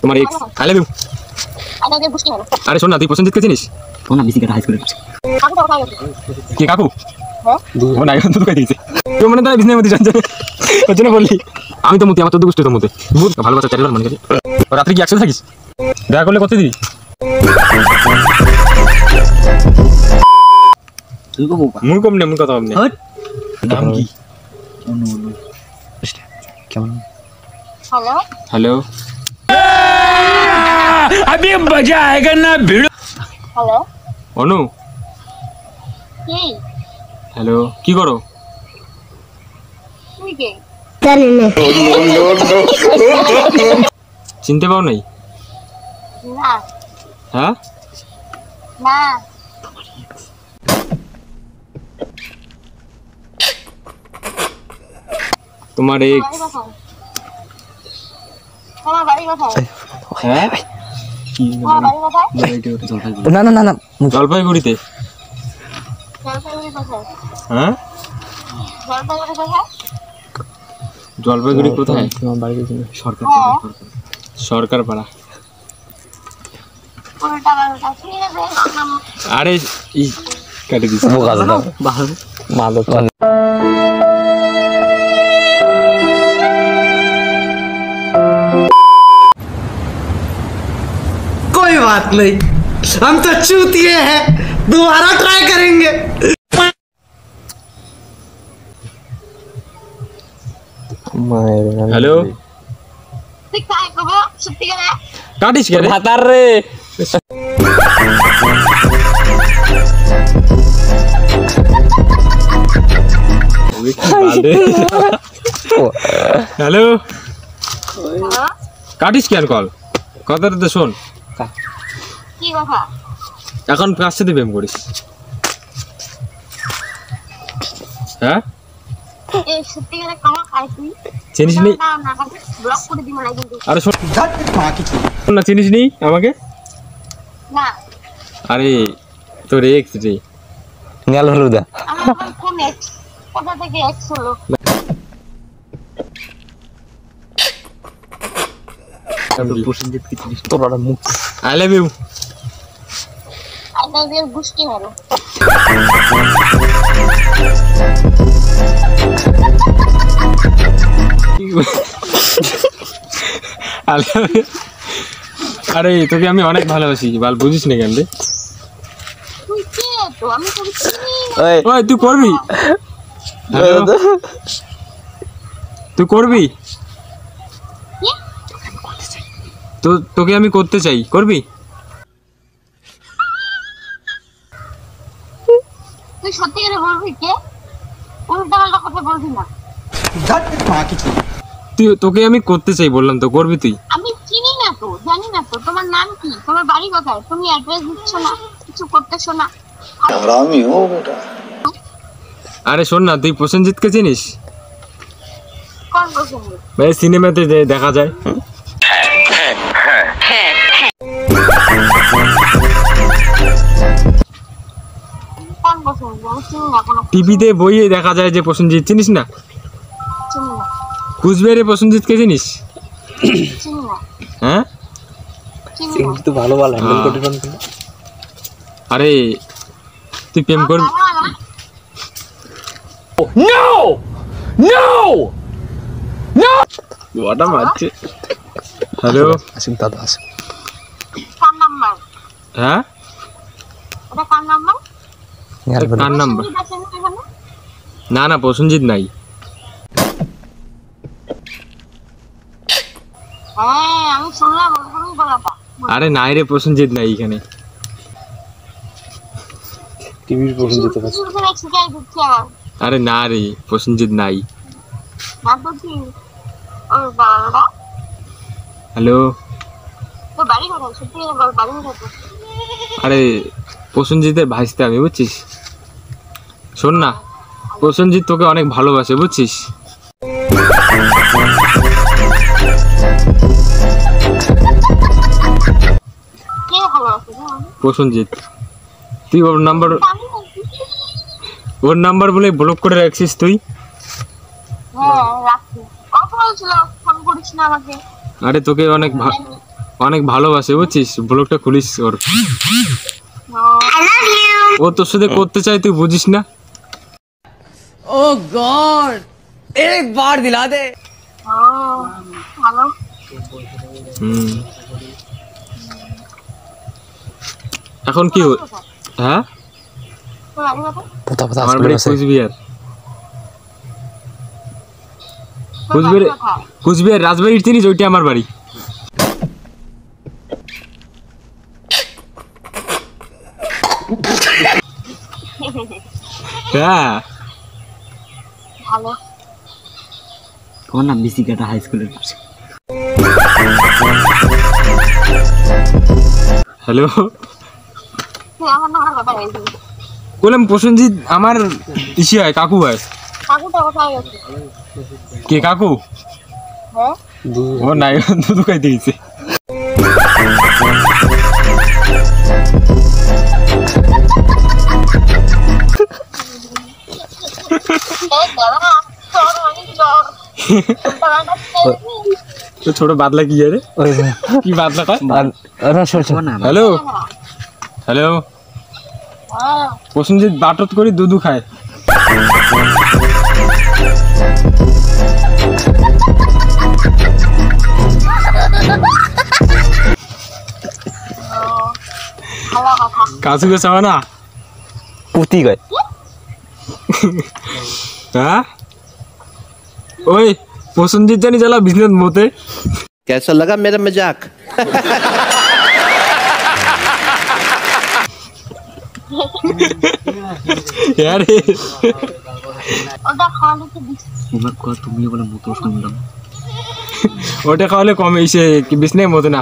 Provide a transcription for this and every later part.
তোমার x I love you. আরে শোন না, তুই প্রসেনজিৎকে চিনিস? ও না বিসিকেটা হাই স্কুলে কি কাকু? ও না এখন তো কই দিয়েছে তুই মনে তাই বিজনেস মধ্যে জানছে ওর জন্য বললি। আমি তো মুতি, আমার তো দুষ্ট তোর মধ্যে বহুত ভালোবাসা চাইলাম মনে করি। রাত্রে কি একসাথে থাকিস? দেখা করলে কত দিবি? তুই কো বাবা মুই কম না, মুই কথা কম না। নাম কি? কেমন? हेलो হ্যালো अभी मजा आएगा ना भिड़ो। हेलो অনু। কি হ্যালো, কি করো? তুই কে? চিনতে পাও নাই? না হ্যাঁ না তোমার এক্স। তোমার বাড়ি কোথায়? হ্যাঁ তোমার বাড়ি কোথায়? না না না না জলপাইগুড়িতে। জলপাইগুড়ি কোথায়? হ্যাঁ জলপাইগুড়ি কোথায়? জলপাইগুড়ি কোথায়? তোমার বাড়ি গেছিল সরকার সরকার পাড়া। উল্টা পাল্টা ঠিক আছে আরে ই কাটি দিস। মাদক कोई बात नहीं, हम तो चूतिए हैं, दोबारा ट्राई करेंगे। হ্যালো, তুই কাই কব সত্যি করে কাটিস কে রে? ভাতার রে হ্যালো, কাটিস কেন কল? কথাটা তো শোন। কি কথা? এখন কার সাথে প্রেম করিস? হ্যাঁ এই সত্যি করে কমা খাই তুই চিনিস নি? না না ব্লক করে দিমু না কিন্তু আরে শোন না, চিনিস নি আমাকে? না আরে তোর এক্স রে। নেল হলুদা আমার কোন এক্স? কোথা থেকে এক্স হলো? প্রসেনজিৎ কি চিনিস? তোর একটা মুখ আই লাভ ইউ। আপনাদের গুষ্টি মারো আরে তোকে আমি অনেক ভালোবাসি, বাল বুঝিস না কেন রে? তুই কে? তো আমি তোকে চিনি না। ওই ওই তুই করবি? হ্যালো? তুই করবি? কি? তো তোকে আমি করতে চাই, করবি? তুই সত্যি করে বলবি কে? উল্টা পাল্টা কথা বলবি না। তোকে আমি করতে চাই বললাম তো, করবি তুই? আমি চিনি না তো, জানি না তো। তোমার নাম কি? তোমার বাড়ি কোথায়? তুমি অ্যাড্রেস দিচ্ছ না, কিছু করতেছো না। हरामी हो बेटा। আরে শোন না, তুই প্রসেনজিৎকে চিনিস? কোন পছন্দ? ভাই সিনেমাতে দেখা যায়। কোন পছন্দ? আমি চিনি না কোনো। টিভিতে বইয়ে দেখা যায় যে প্রসেনজিৎ, চিনিস না? চিনি না কুচবিহারে প্রসেনজিৎকে চিনিস? চিনি না হ্যাঁ চিনি না। তো ভালো ভালো হ্যান্ডেল করতে পারেন আরে তুই প্রেম করবি? No! No! ওটা মারছে। হ্যালো, আসুন দাদা আসুন কার নাম্বার? হ্যাঁ এটা কার নাম্বার? কার নাম্বার? কি আছে এখানে? না না, প্রসেনজিৎ নাই। হ্যাঁ আমি শুনলাম ওরকমই বলাটা। আরে নাই রে, প্রসেনজিৎ নাই এখানে। টিভির প্রসেনজিৎ আছে শুরু করে শিখাই দিচ্ছি আবার। আরে না রে, প্রসেনজিৎ নাই। না তো কি? ওর বাবাটা হ্যালো, তো বাড়ি কোথায়? সত্যি করে বল, বাড়ি কোথায়? আরে প্রসেনজিতের ভাইস্তে আমি, বুঝছিস? শোন না, প্রসেনজিৎ তোকে অনেক ভালোবাসে, বুঝছিস? কে ভালোবাসে? প্রসেনজিৎ। তুই ওর নাম্বার আমি বলে ব্লক করে রাখছিস তুই? হ্যাঁ রাখছি। কত বলছিল ফোন করিস না আমাকে? আরে তোকে অনেক অনেক ভালোবাসে বুঝছিস, ব্লগটা খুলিস ওর। ও তোর সাথে করতে চাই, তুই বুঝিস না। ओ गॉड एक बार दिला दे। ভালো। এখন কি হ্যাঁ তোর বাড়ি কোথায়? আমার বাড়ি কুচবিহার। কুচবিহার রাজবাড়ির চিনিস, ওইটা আমার বাড়ি। হ্যাঁ ভালো। তোমার নাম বিসিকাটা হাই স্কুলের পাশে। হ্যালো, তুই আমার নাম্বার কথা বলছিস? বললাম প্রসেনজিৎ আমার ইসি হয়, কাকু হয়। কাকুটা কোথায় গেছে? কে কাকু? হ্যাঁ ও নাই, দুধ খাইতে গেছে। তো ছোট বাদলা কি রে? কি বাদলা কয়? হ্যালো হ্যালো, প্রসেনজিৎ বাটত করে দুধু খায়। কাজু গেছে না পুতি গয়। হ্যাঁ ওই প্রসেনজিৎ জানি জ্বালা বিজনেস মতে। कैसा लगा मेरा मजाक? আরে ওটা খাওয়ালে তো দিস। তুমি বলে মতো শুনলাম। ওটা খাওয়ালে কমে এসে কি বিজনেস মতে না।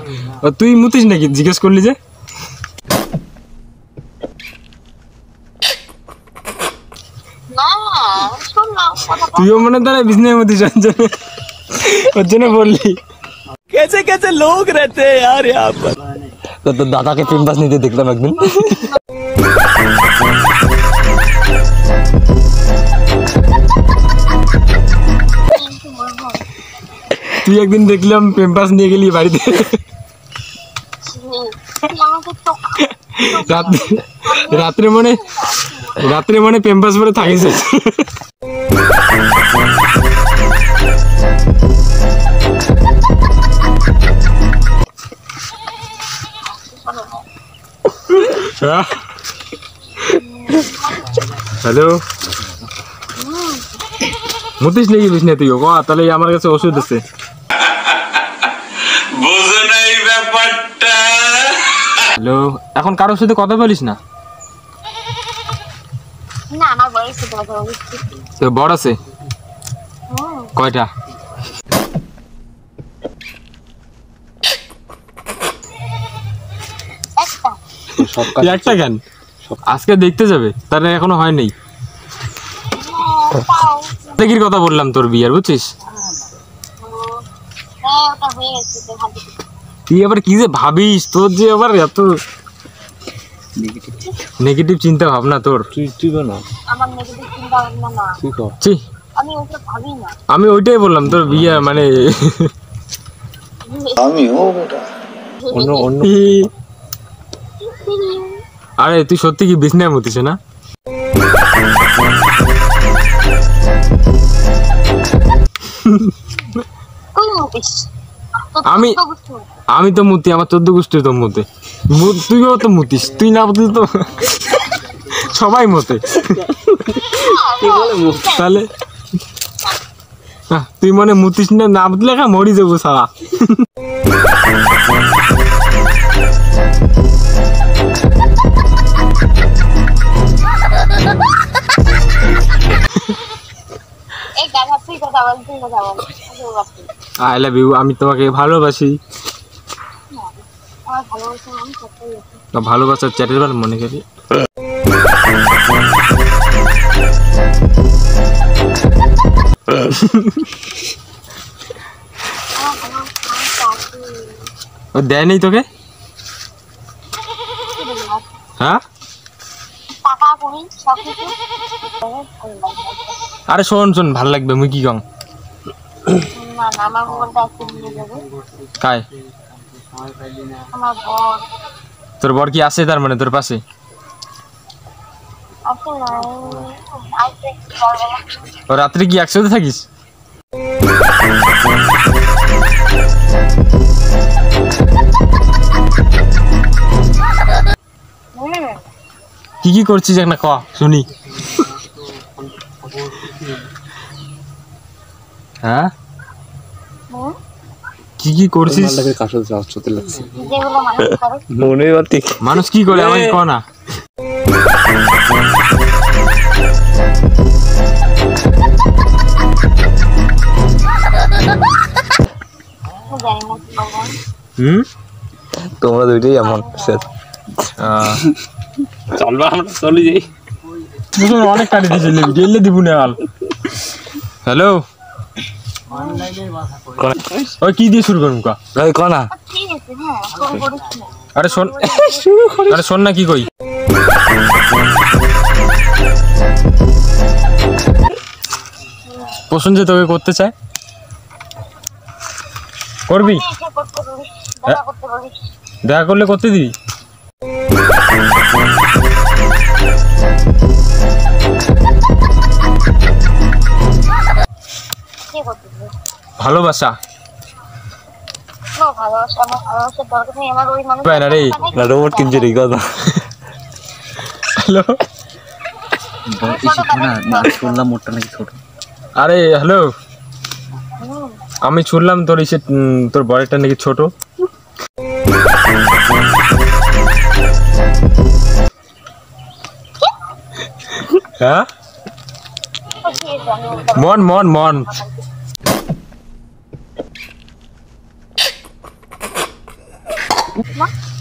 তুই মুতিস নাকি জিজ্ঞেস করলি যে? না শুনলাম কথা। তুইও মনে দ্বারা বিজনেস মতে ওর জন্য বললি। कैसे कैसे लोग रहते हैं यार यहाँ पर। তো তোর দাদাকে পেম্পাস নিতে দেখলাম একদিন। তুই একদিন দেখলাম পেম্পাস নিয়ে গেলি বাড়িতে। রাত্রে মনে পেম্পাস পরে থাকিস। হ্যালো, মুতিস নাকি বিছনে তুই? ও তাহলে আমার কাছে ওষুধ আছে। হ্যালো, এখন কারোর সাথে কথা বলিস না? না আমার বয়স তো কথা বলছি। তো বড় আছে কয়টা? একটা। একটা কেন? আজকে দেখতে যাবে, তার এখনো হয় নাই। দেখির কথা বললাম তোর বিয়ার, বুঝছিস? হ্যাঁ ওটা হয়ে গেছে তো ভাবি। তুই আবার কি যে ভাবিস, তোর যে আবার এত নেগেটিভ চিন্তা ভাবনা তোর। তুই না আমার নেগেটিভ চিন্তা ভাবনা না। তুই কর। ছি, আমি ওটা ভাবি না। আমি ওইটাই বললাম তোর বিয়া মানে। আমি ও বেটা অন্য অন্য আরে তুই সত্যি কি বিছনায় মুতিস না? তুই মুখিস। আমি তো মুতি, আমার 14 গোষ্ঠীর তো মুতে। তুইও তো মুতিস, তুই না মুতিস তো সবাই মতে। তাহলে তুই মনে মুতিস না, না মুতলে মরি যাবো সারা। আই লাভ ইউ, আমি তোমাকে ভালোবাসি। ভালোবাসার চ্যাটের বার মনে করি। ও দেয় নেই তোকে? হ্যাঁ আরে শোন শোন, ভাল লাগবে। মুই কি কম? কায় আমার বর তোর বর কি আছে তার মানে তোর পাশে? আছে না, আছে বলবো না। ও রাত্রে কি একসাথে থাকিস? কি কি করছিস একটা ক শুনি। হ্যাঁ কি কি করছিস? যেগুলো মানুষ করে মানুষ কি করে আমাকে ক না। জানি না কি বলবো। তোমরা দুইটাই এমন চলবা আমরা চলে যাই। অনেক কাটি দিয়েছে গেলে দিব না হাল। হ্যালো ওই কি দিয়ে শুরু করুন কা কনা ঠিক আছে, হ্যাঁ ফোন করিস না। আরে শোন আরে শোন না কি কই। পছন্দ যে তোকে করতে চায় করবি? এসে করতে বলিস, দেখা করতে বলিস। দেখা করলে করতে দিবি? কি করতে বলিস? ভালোবাসা না, ভালোবাসা আমার ভালোবাসার দরকার নেই। আমার ওই মানুষ পায় না রে। রোবট কিনছে রে কথা হ্যালো শুনলাম মোটটা নাকি ছোট। আরে হ্যালো আমি শুনলাম তোর ইসে তোর বরেরটা নাকি ছোট। হ্যাঁ মন মন মন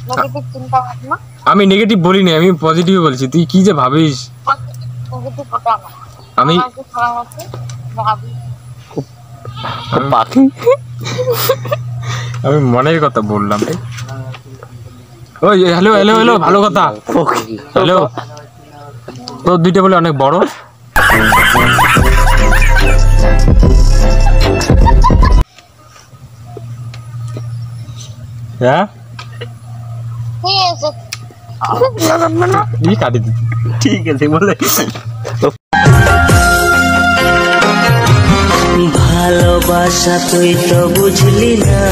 নেগেটিভ চিন্তা ভাবনা, আমি নেগেটিভ বলিনি, আমি পজিটিভ বলছি। তুই কি যে ভাবিস? পজিটিভ ওটা না। আমি আমার যে খারাপ আছে ভাবি, পাখি আমি মনের কথা বললাম। ওই হ্যালো হ্যালো হ্যালো ভালো কথা। হ্যালো তোর দুইটা বলে অনেক বড়। হ্যাঁ ঠিক আছে ই কাটি দিচ্ছি। ঠিক আছে বলে ভালোবাসা তুই তো বুঝলি না।